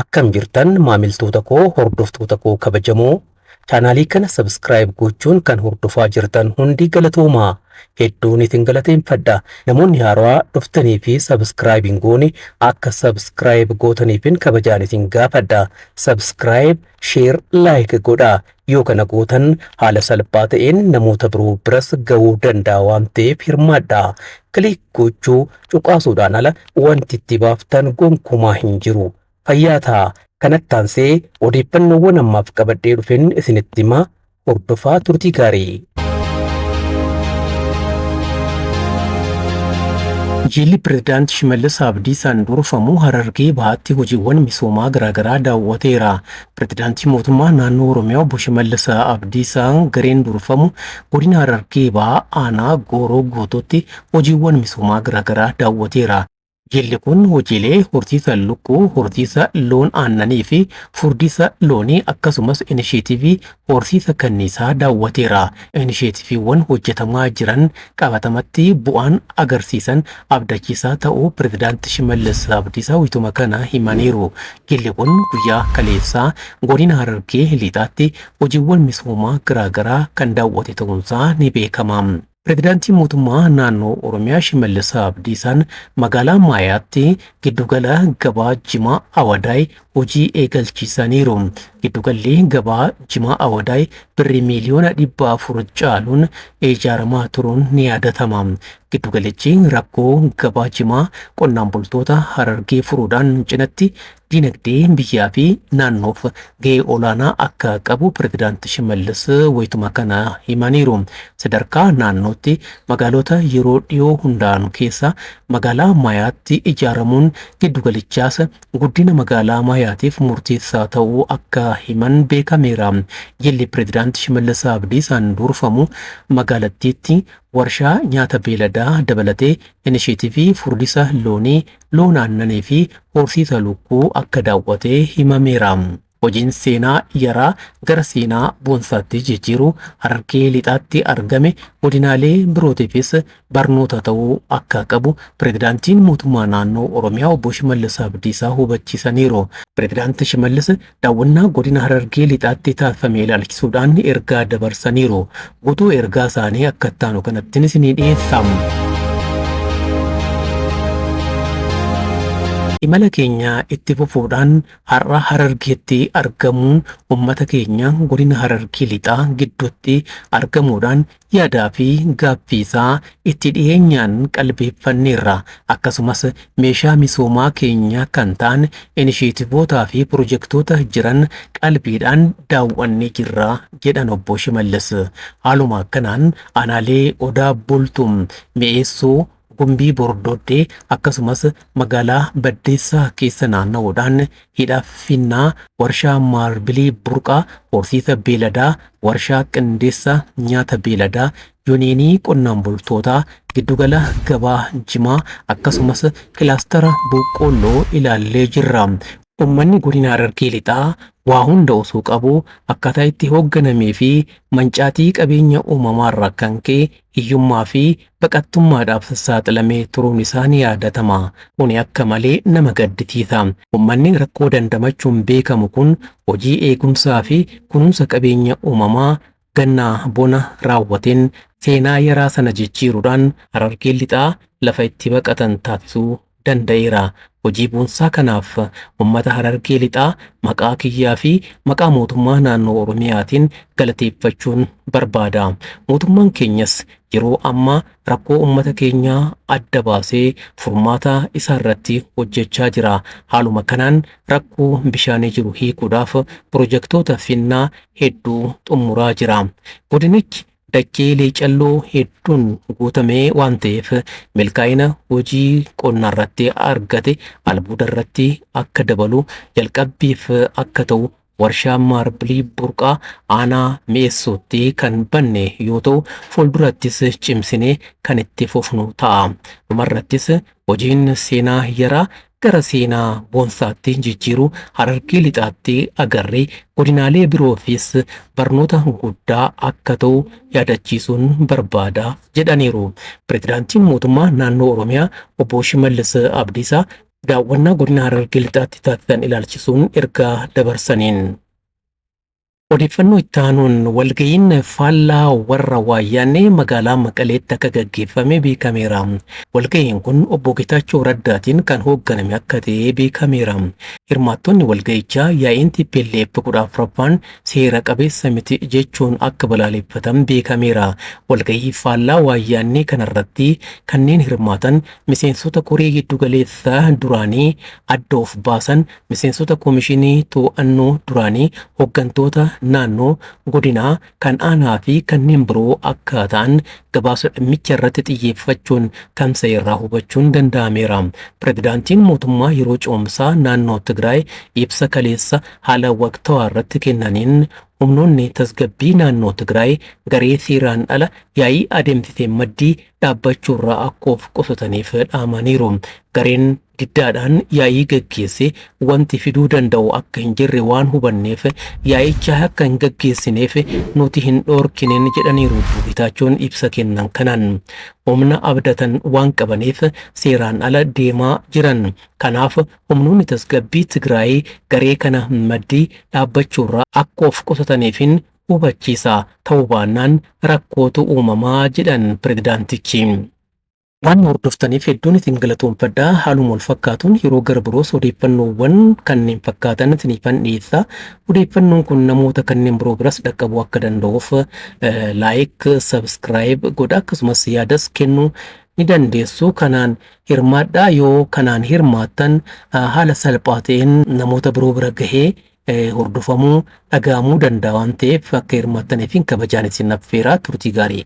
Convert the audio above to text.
Akkam jirtan maamiltoota koo hordoftoota koo kabajamoo chaanaalii kana subscribe gochuun kan hordofaa jirtan hundi galatoomaa hedduun isin galateeffadha. Namoonni haaraa dhuftanii fi subscribe hin goone akka subscribe gootaniifin kabajaan isin gaafadha. Subscribe, share, like godhaa. Yoo kana gootan haala salphaa ta'een namoota biroo biras ga'uu danda'a waan ta'eef hirmaadhaa. Kiliik gochuu cuqaasuudhaan ala wanti itti baaftan gonkumaa hin jiru. Fayyaa ta'a. Kanatti aansee odeeffannoowwan ammaaf qabadhee dhufeen isinitti himaa hordofaa turtii gaarii. Jilli Pireezidaant Shimallis Abdiisaan durfamu Harargee Bahaatti hojiiwwan misoomaa garaagaraa daawwateera. Pireezidaantii mootummaa naannoo Oromiyaa Obbo Shimallis Abdiisaan gareen durfamu godina Harargee Bahaa aanaa Gooroo Guutuutti hojiiwwan misoomaa garaagaraa daawwateera. Jilli kun hojiilee horsiisa lukkuu, horsiisa loon aannanii fi furdisa loonii akkasumas inisheetivii horsiisa kanniisaa daawwateera. Inisheetiviiwwan hojjetamaa jiran qabatamatti bu'aan agarsiisan abdachiisaa ta'uu Pireezidaanti Shimallis Abdiisaa wayituma kana himaniiru. Jilli kun guyyaa kaleessaa godina Harargee Lixaatti hojiiwwan misoomaa garaagaraa kan daawwate ta'uunsaa ni beekama. Pireezidaantii mootummaa naannoo Oromiyaa Shimallis Abdiisaan magaalaa Maayaatti giddugala gabaa Jimaa Awadaay hojii eegalchiisaniiru. Giddugalli gabaa Jimaa Awadaay birrii miliyoona 400 caaluun ijaaramaa turuun ni yaadatama. Giddugalichi rakkoo gabaa Jimaa qonnaan bultoota Harargee furuudhaan cinatti dinagdee biyyaa fi naannoof gahee olaanaa akka qabu Pireezidaanti Shimallis wayituma kana himaniiru. Sadarkaa naannootti magaalota yeroo dhiyoo hundaa'an keessa magaalaa Maayaatti ijaaramuun giddugalichaas guddina magaalaa Maayaatiif murteessaa ta'uu akka himan beekameera. Jilli Pireezidaanti Shimallis Abdiisaan durfamu magaalattiitti warshaa nyaata beeladaa dabalatee inisheetivii furdisa loonii, loon aannanii fi horsiisa lukkuu akka daawwatee himameera. Hojiin seenaa yaraa gara seenaa boonsaatti jijjiiruu Harargee Lixaatti argame godinaalee birootiifis barnoota ta'uu akka qabu Pireezidaantiin mootummaa naannoo Oromiyaa Obbo Shimallis Abdiisaa hubachiisaniiru. Pireezidaanti Shimallis daawwannaa godina Harargee Lixaatti taasifame ilaalchisuudhaan ergaa dabarsaniiru. Guutuu ergaa isaanii akka ittaanu kanattiin isinii dhiyeessamu. Imala keenya itti fufuudhaan har'a Harargeetti argamuun uummata keenya godina Harargee Lixaa gidduutti argamuudhaan yaadaa fi gaaffiisaa itti dhiyeenyaan qalbeeffanneerra. Akkasumas meeshaa misoomaa keenya kan ta'an inisheetivootaa fi pirojektoota jiran qalbiidhaan daawwannee jirra jedhan Obbo Shimallis. Haaluma akkanaan aanaalee Odaa Bultuum, Mi'eessoo, Gumbii Bordoddee akkasumas magaalaa Baddeessaa keessa naanna'uudhaan hidhaafinnaa warshaa maarbilii burqaa, horsiisa beeladaa, warshaa qindeessa nyaata beeladaa, yuuniinii qonnaan bultootaa, giddugala gabaa Jimaa akkasumas kilaastara boqqolloo ilaallee jirra. Uummanni godina Harargee Lixaa waa hunda osoo qabu akkaataa itti hoogganamee fi mancaatii qabeenya uumamaarraa kan ka'e hiyyummaa fi baqattummaadhaaf saaxilamee turuun isaa ni yaadatama. Kuni akka malee nama gaddisiisa. Uummanni rakkoo dandamachuun beekamu kun hojii eegumsaa fi kunuunsa qabeenya uumamaa gannaa bona raawwateen seenaa yaraa sana jijjiiruudhaan Harargee Lixaa lafa itti baqatan taasisuu danda'eera. Hojii boonsaa kanaaf uummata Harargee Lixaa maqaa kiyyaa fi maqaa mootummaa naannoo Oromiyaatiin galateeffachuun barbaada. Mootummaan keenyas yeroo ammaa rakkoo uummata keenyaa adda baasee furmaata isaa irratti hojjechaa jira. Haaluma kanaan rakkoo bishaanii jiru hiikuudhaaf pirojektoota finnaa hedduu xumuraa jira. Godinichi dachee leecalloo hedduun guutamee waan ta'eef milkaa'ina hojii qonnaa irratti argate albuuda irratti akka dabalu jalqabbiif akka ta'u warshaa maarbilii burqaa aanaa Mi'eessootti kan banne yoo ta'u fuuldurattis cimsinee kan itti fufnu ta'a. Dhumarrattis hojiin seenaa yaraa gara seenaa boonsaatti jijjiiruu Harargee Lixaatti agarree godinaalee biroofis barnoota guddaa akka ta'u yaadachiisuun barbaada jedhaniiru. Pireezidaantiin mootummaa naannoo Oromiyaa Obbo Shimallis Abdiisaa daawwannaa godina Harargee lixaatti taasisan ilaalchisuun ergaa dabarsaniin. Odeeffannoo itti aanuun walga'iin faallaa warra Wayyaanee magaalaa Maqaleetti akka gaggeeffame beekameera. Walga'iin kun obbo Geetaachoo Raddaatiin kan hoogganame akka ta'e beekameera. Hirmaattonni walga'ichaa yaa'iin TPLF 14ffaan seera qabeessa miti jechuun akka balaaleffatan beekameera. Walga'ii faallaa Wayyaanee kanarratti kanneen hirmaatan miseensota koree giddu galeessaa duraanii adda of baasan, miseensota koomishinii to'annoo duraanii, hooggantoota naannoo godinaa kan aanaa fi kanneen biroo akka ta'an gabaasa dhimmicha irratti xiyyeeffachuun tamsa irraa hubachuun danda'ameera. Pirezidaantiin mootummaa yeroo ce'umsaa naannoo Tigraay ibsa kaleessa haala waqtawaa irratti kennaniin humnoonni tasgabbii naannoo Tigraay garee seeraan ala yaa'ii adeemsisee maddii dhaabbachuurraa akka of qusataniif dhaamaniiru. Gareen diddaadhaan yaa'ii gaggeesse wanti fiduu danda'u akka hin jirre waan hubanneef yaa'icha akka hin gaggeessineef nuti hin dhoorkinen jedhaniiru. Geetaachoon ibsa kennan kanaan humna abdatan waan qabaniif seeraan ala deemaa jiran. Kanaaf humnoonni tasgabbii Tigraay garee kana maddii dhaabbachuurraa akka of qusataniifin hubachiisa ta'uu baannaan rakkootu uumamaa jedhan pirezidaantichi. Waan hordoftaniif hedduun isin galatoomfadhaa. Haaluma wal fakkaatuun yeroo gara biroos odeeffannoowwan kanneen fakkaatan isiniifan dhiyeessa. Odeeffannoon kun namoota kanneen biroo biras dhaqqabuu akka danda'uuf laayik, sabskiraayib godha akkasumas yaadas kennuu ni dandeessu. Kanaan hirmaadhaa. Yoo kanaan hirmaattan haala salphaa ta'een namoota biroo bira gahee hordofamuu dhaga'amuu danda'a waan ta'eef akka hirmaattaniif kabajaan isin affeera. Turtii gaarii.